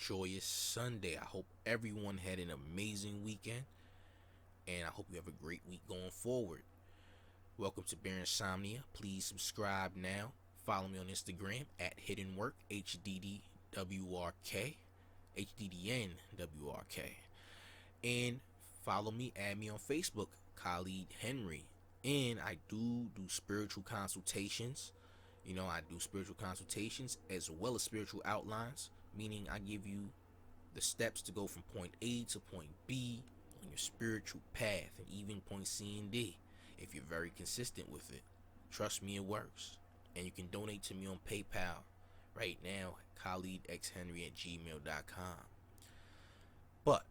joyous Sunday. I hope everyone had an amazing weekend, and I hope you have a great week going forward. Welcome to Bear Insomnia. Please subscribe now. Follow me on Instagram at Hidden Work, HDDWRK, HDDNWRK. And follow me, add me on Facebook, Khalid Henry. And I do spiritual consultations. I do spiritual consultations as well as spiritual outlines, meaning I give you the steps to go from point A to point B on your spiritual path, and even point C and D if you're very consistent with it. Trust me, it works. And you can donate to me on PayPal right now, KhalidXHenry@gmail.com. But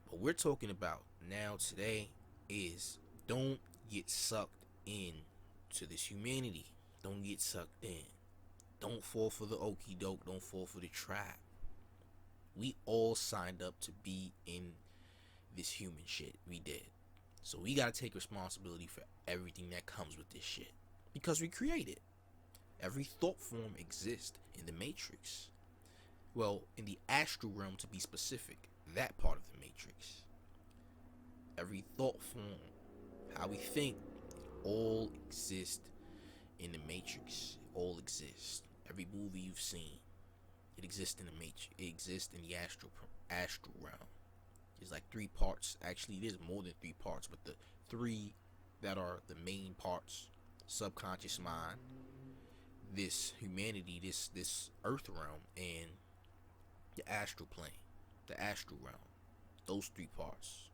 what we're talking about now today is don't get sucked in to this humanity. Don't get sucked in. Don't fall for the okie doke. Don't fall for the trap. We all signed up to be in this human shit. We did. So we gotta take responsibility for everything that comes with this shit, because we create it. Every thought form exists in the matrix. Well, in the astral realm, to be specific, that part of the matrix. Every thought form, how we think, all exist in the matrix. It all exists. Every movie you've seen, it exists in the matrix. It exists in the astral realm. There's like 3 parts. Actually, there's more than 3 parts, but the 3 that are the main parts: subconscious mind, this humanity, this earth realm, and the astral plane, the astral realm. Those 3 parts,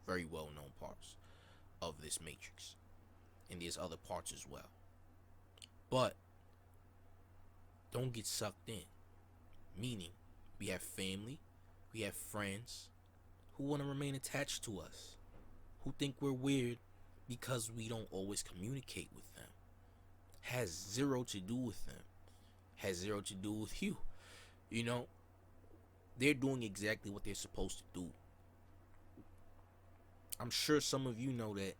very well known parts of this matrix, and there's other parts as well. But don't get sucked in, meaning we have family, we have friends who want to remain attached to us, who think we're weird because we don't always communicate with them. Has zero to do with them. Has zero to do with you. They're doing exactly what they're supposed to do. I'm sure some of you know that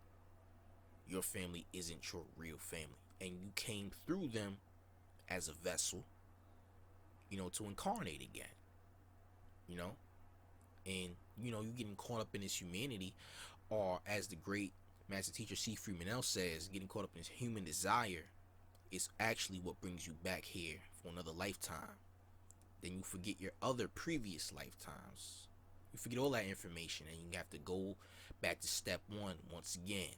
your family isn't your real family, and you came through them as a vessel, to incarnate again. And you're getting caught up in this humanity, or as the great master teacher C. Freeman says, getting caught up in this human desire is actually what brings you back here for another lifetime. Then you forget your other previous lifetimes. You forget all that information, and you have to go back to step 1 once again.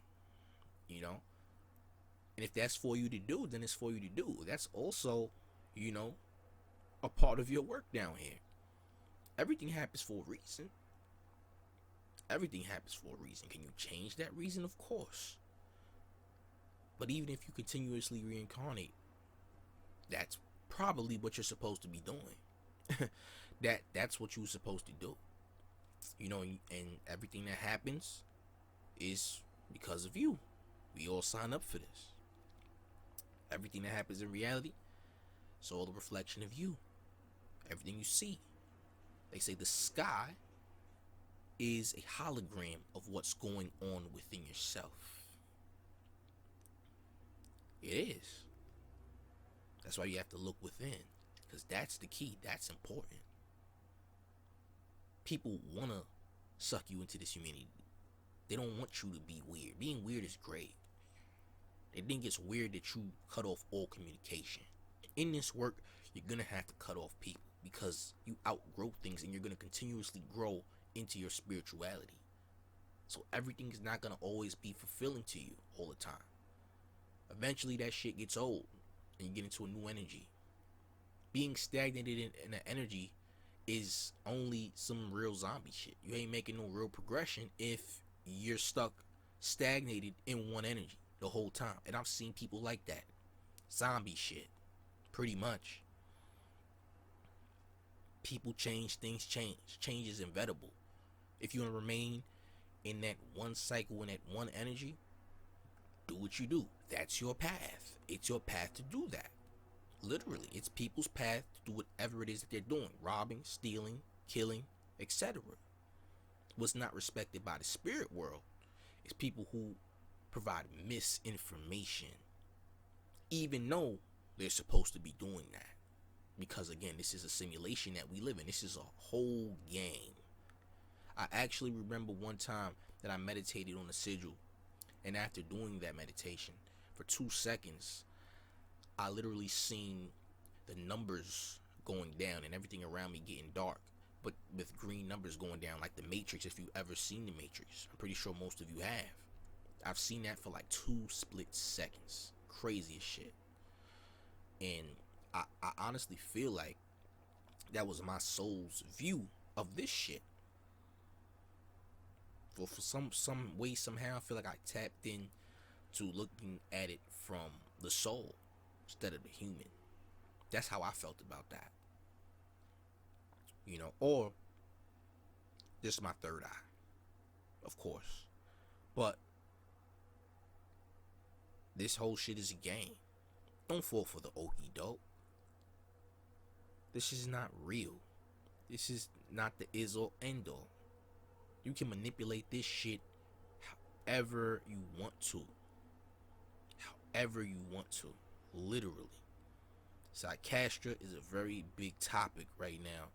And if that's for you to do, then it's for you to do. That's also, a part of your work down here. Everything happens for a reason. Everything happens for a reason. Can you change that reason? Of course. But even if you continuously reincarnate, that's probably what you're supposed to be doing. That's what you're supposed to do. And everything that happens is because of you. We all sign up for this. Everything that happens in reality, it's all a reflection of you. Everything you see. They say the sky is a hologram of what's going on within yourself. It is. That's why you have to look within, because that's the key. That's important. People want to suck you into this humanity. They don't want you to be weird. Being weird is great. They think it's weird that you cut off all communication. In this work, you're going to have to cut off people, because you outgrow things, and you're going to continuously grow into your spirituality. So everything is not going to always be fulfilling to you all the time. Eventually that shit gets old, and you get into a new energy. Being stagnated in an energy is only some real zombie shit. You ain't making no real progression if you're stuck stagnated in one energy the whole time. And I've seen people like that. Zombie shit. Pretty much. People change, things change. Change is inevitable. If you want to remain in that one cycle, in that one energy, do what you do. That's your path. It's your path to do that. Literally, it's people's path to do whatever it is that they're doing. Robbing, stealing, killing, etc. What's not respected by the spirit world is people who provide misinformation, even though they're supposed to be doing that. Because again, this is a simulation that we live in. This is a whole game. I actually remember one time that I meditated on a sigil, and after doing that meditation for 2 seconds, I literally seen the numbers going down and everything around me getting dark, but with green numbers going down, like the Matrix. If you've ever seen the Matrix, I'm pretty sure most of you have. I've seen that for like 2 split seconds. Crazy as shit. And I honestly feel like that was my soul's view of this shit. For some way, somehow, I feel like I tapped in to looking at it from the soul instead of the human. That's how I felt about that. You know, or just my third eye, of course. But this whole shit is a game. Don't fall for the okie doke. This is not real. This is not the is or end all. You can manipulate this shit however you want to. However you want to. Literally. Psychastra is a very big topic right now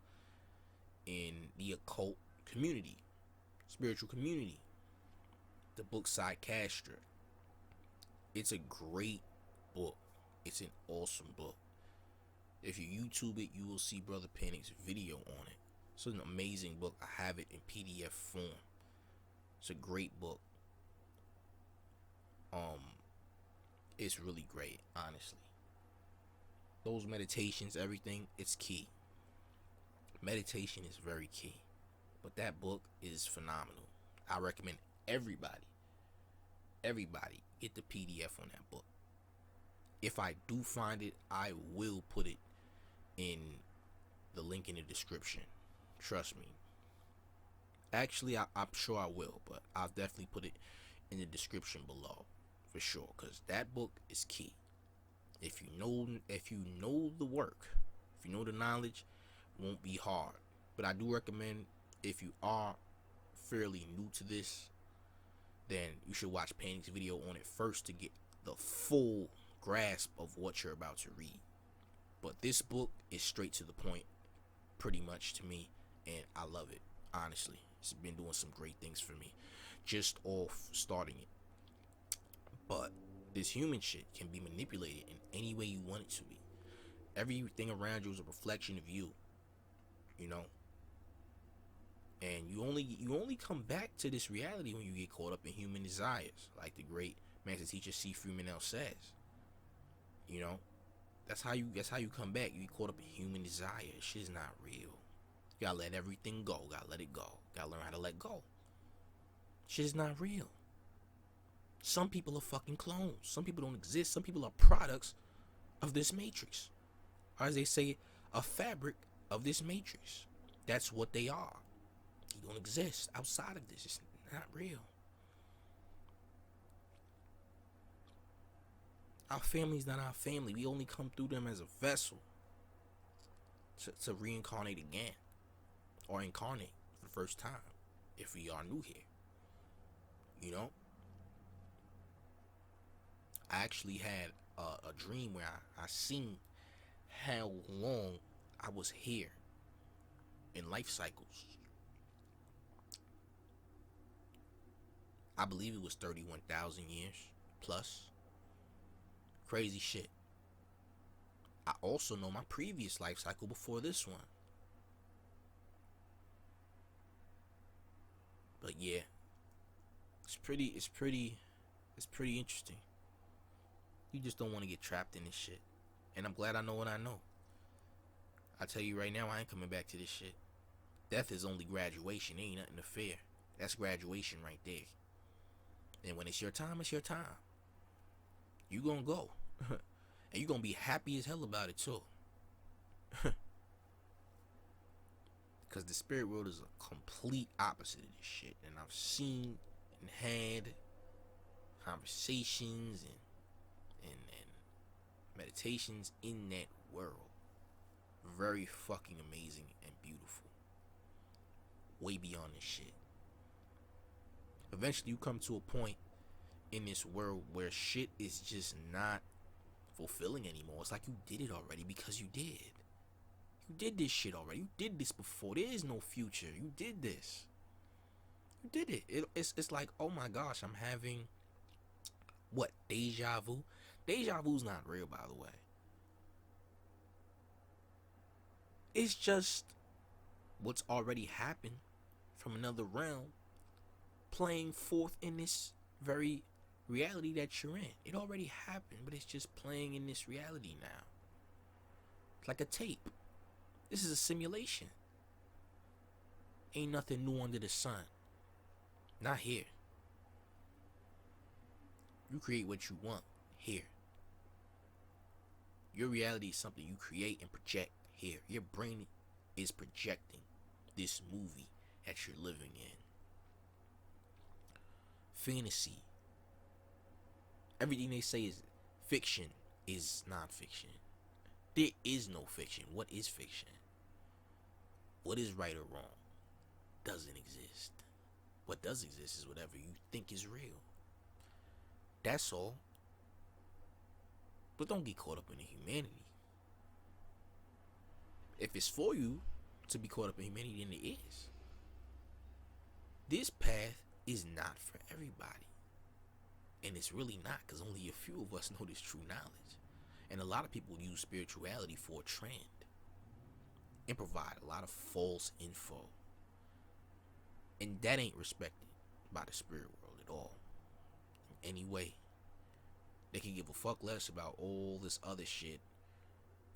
in the occult community, spiritual community. The book Psychastra. It's a great book. It's an awesome book. If you YouTube it, you will see Brother Panic's video on it. It's an amazing book. I have it in PDF form. It's a great book. It's really great, honestly. Those meditations, everything, it's key. Meditation is very key. But that book is phenomenal. I recommend everybody get the PDF on that book. If I do find it, I will put it in the link in the description. Trust me. Actually, I'm sure I will, but I'll definitely put it in the description below for sure, because that book is key. If you know the work, if you know the knowledge, it won't be hard. But I do recommend, if you are fairly new to this, then you should watch Panic's video on it first to get the full grasp of what you're about to read. But this book is straight to the point, pretty much, to me, and I love it. Honestly, it's been doing some great things for me just off starting it. But this human shit can be manipulated in any way you want it to be. Everything around you is a reflection of you, you know. And you only come back to this reality when you get caught up in human desires, like the great master teacher C. Freeman says. You know, that's how you come back. You get caught up in human desire. Shit's not real. You gotta let everything go. Gotta let it go. Gotta learn how to let go. Shit's not real. Some people are fucking clones. Some people don't exist. Some people are products of this matrix. Or as they say, a fabric of this matrix. That's what they are. You don't exist outside of this. It's not real. Our family's not our family. We only come through them as a vessel to reincarnate again, or incarnate for the first time if we are new here. You know, I actually had a dream where I seen how long I was here in life cycles. I believe it was 31,000 years plus. Crazy shit. I also know my previous life cycle before this one. But yeah, it's pretty interesting. You just don't want to get trapped in this shit. And I'm glad I know what I know. I tell you right now, I ain't coming back to this shit. Death is only graduation. Ain't nothing to fear. That's graduation right there. And when it's your time, it's your time. You gonna go. And you gonna be happy as hell about it too. Because the spirit world is a complete opposite of this shit. And I've seen and had conversations and meditations in that world. Very fucking amazing and beautiful. Way beyond this shit. Eventually you come to a point in this world where shit is just not fulfilling anymore. It's like you did it already because you did. You did this shit already. You did this before. There is no future. You did this. You did it. It's like, oh my gosh, I'm having what? Deja vu? Deja vu's not real, by the way. It's just what's already happened from another realm playing forth in this very reality that you're in. It already happened, but it's just playing in this reality now. It's like a tape. This is a simulation. Ain't nothing new under the sun. Not here. You create what you want here. Your reality is something you create and project here. Your brain is projecting this movie that you're living in. Fantasy. Everything they say is fiction is non-fiction. There is no fiction. What is fiction? What is right or wrong doesn't exist. What does exist is whatever you think is real. That's all. But don't get caught up in the humanity. If it's for you to be caught up in humanity, then it is. This path is not for everybody. And it's really not, because only a few of us know this true knowledge. And a lot of people use spirituality for a trend and provide a lot of false info. And that ain't respected by the spirit world at all. In any way. They can give a fuck less about all this other shit.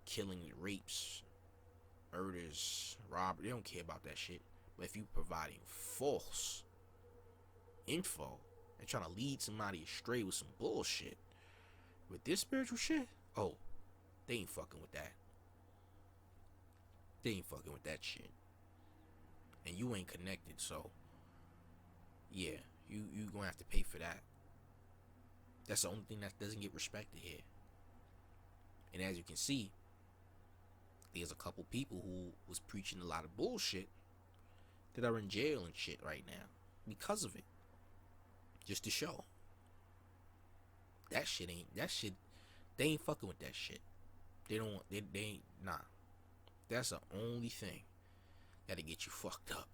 Killing, rapes, murders, robbery. They don't care about that shit. But if you providing false info and trying to lead somebody astray with some bullshit, with this spiritual shit, oh, they ain't fucking with that. They ain't fucking with that shit. And you ain't connected, so yeah, you gonna have to pay for that. That's the only thing that doesn't get respected here. And as you can see, there's a couple people who was preaching a lot of bullshit that are in jail and shit right now because of it. Just to show. That shit, they ain't fucking with that shit. They ain't, nah. That's the only thing that'll get you fucked up.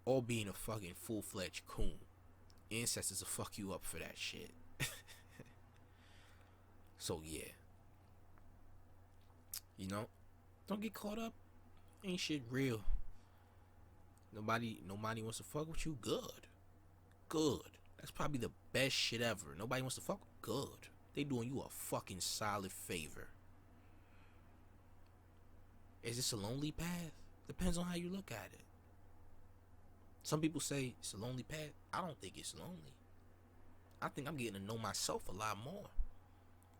Or being a fucking full-fledged coon. Ancestors will fuck you up for that shit. So yeah. You know, don't get caught up. Ain't shit real. Nobody wants to fuck with you. Good. That's probably the best shit ever. Nobody wants to fuck. Good. They doing you a fucking solid favor. Is this a lonely path? Depends on how you look at it. Some people say it's a lonely path. I don't think it's lonely. I think I'm getting to know myself a lot more,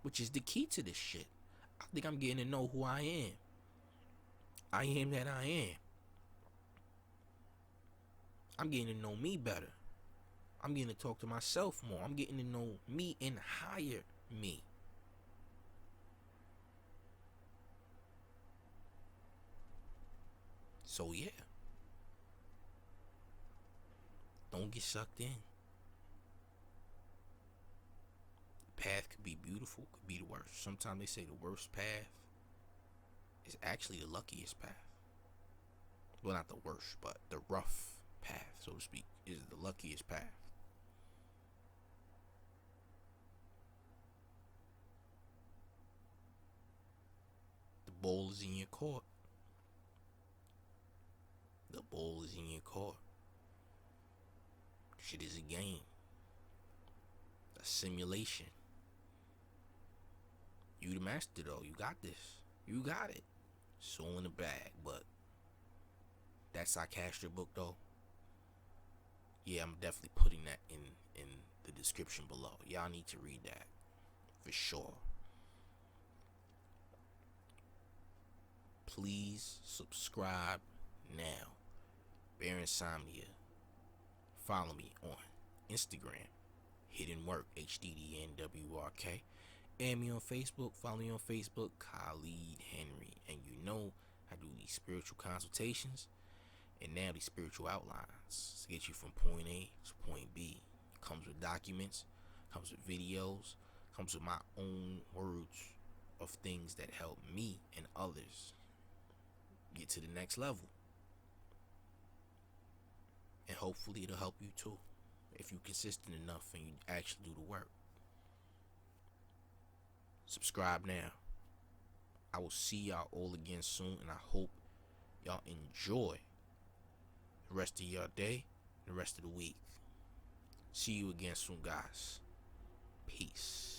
which is the key to this shit. I think I'm getting to know who I am. I am that I am. I'm getting to know me better. I'm getting to talk to myself more. I'm getting to know me and higher me. So yeah. Don't get sucked in. The path could be beautiful, could be the worst. Sometimes they say the worst path is actually the luckiest path. Well, not the worst, but the rough path, so to speak, is the luckiest path. The ball is in your court. The ball is in your court. Shit is a game. A simulation. You the master though. You got this. You got it. It's all in the bag. But that Psychastra book though, yeah, I'm definitely putting that in the description below. Y'all need to read that for sure. Please subscribe now. Bear Insomnia. Follow me on Instagram, Hidden Work, HDDNWRK. And me on Facebook. Follow me on Facebook, Khalid Henry. And you know I do these spiritual consultations and now these spiritual outlines to get you from point A to point B. Comes with documents, comes with videos, comes with my own words of things that help me and others get to the next level. And hopefully it'll help you too, if you're consistent enough and you actually do the work. Subscribe now. I will see y'all all again soon, and I hope y'all enjoy the rest of your day and the rest of the week. See you again soon, guys. Peace.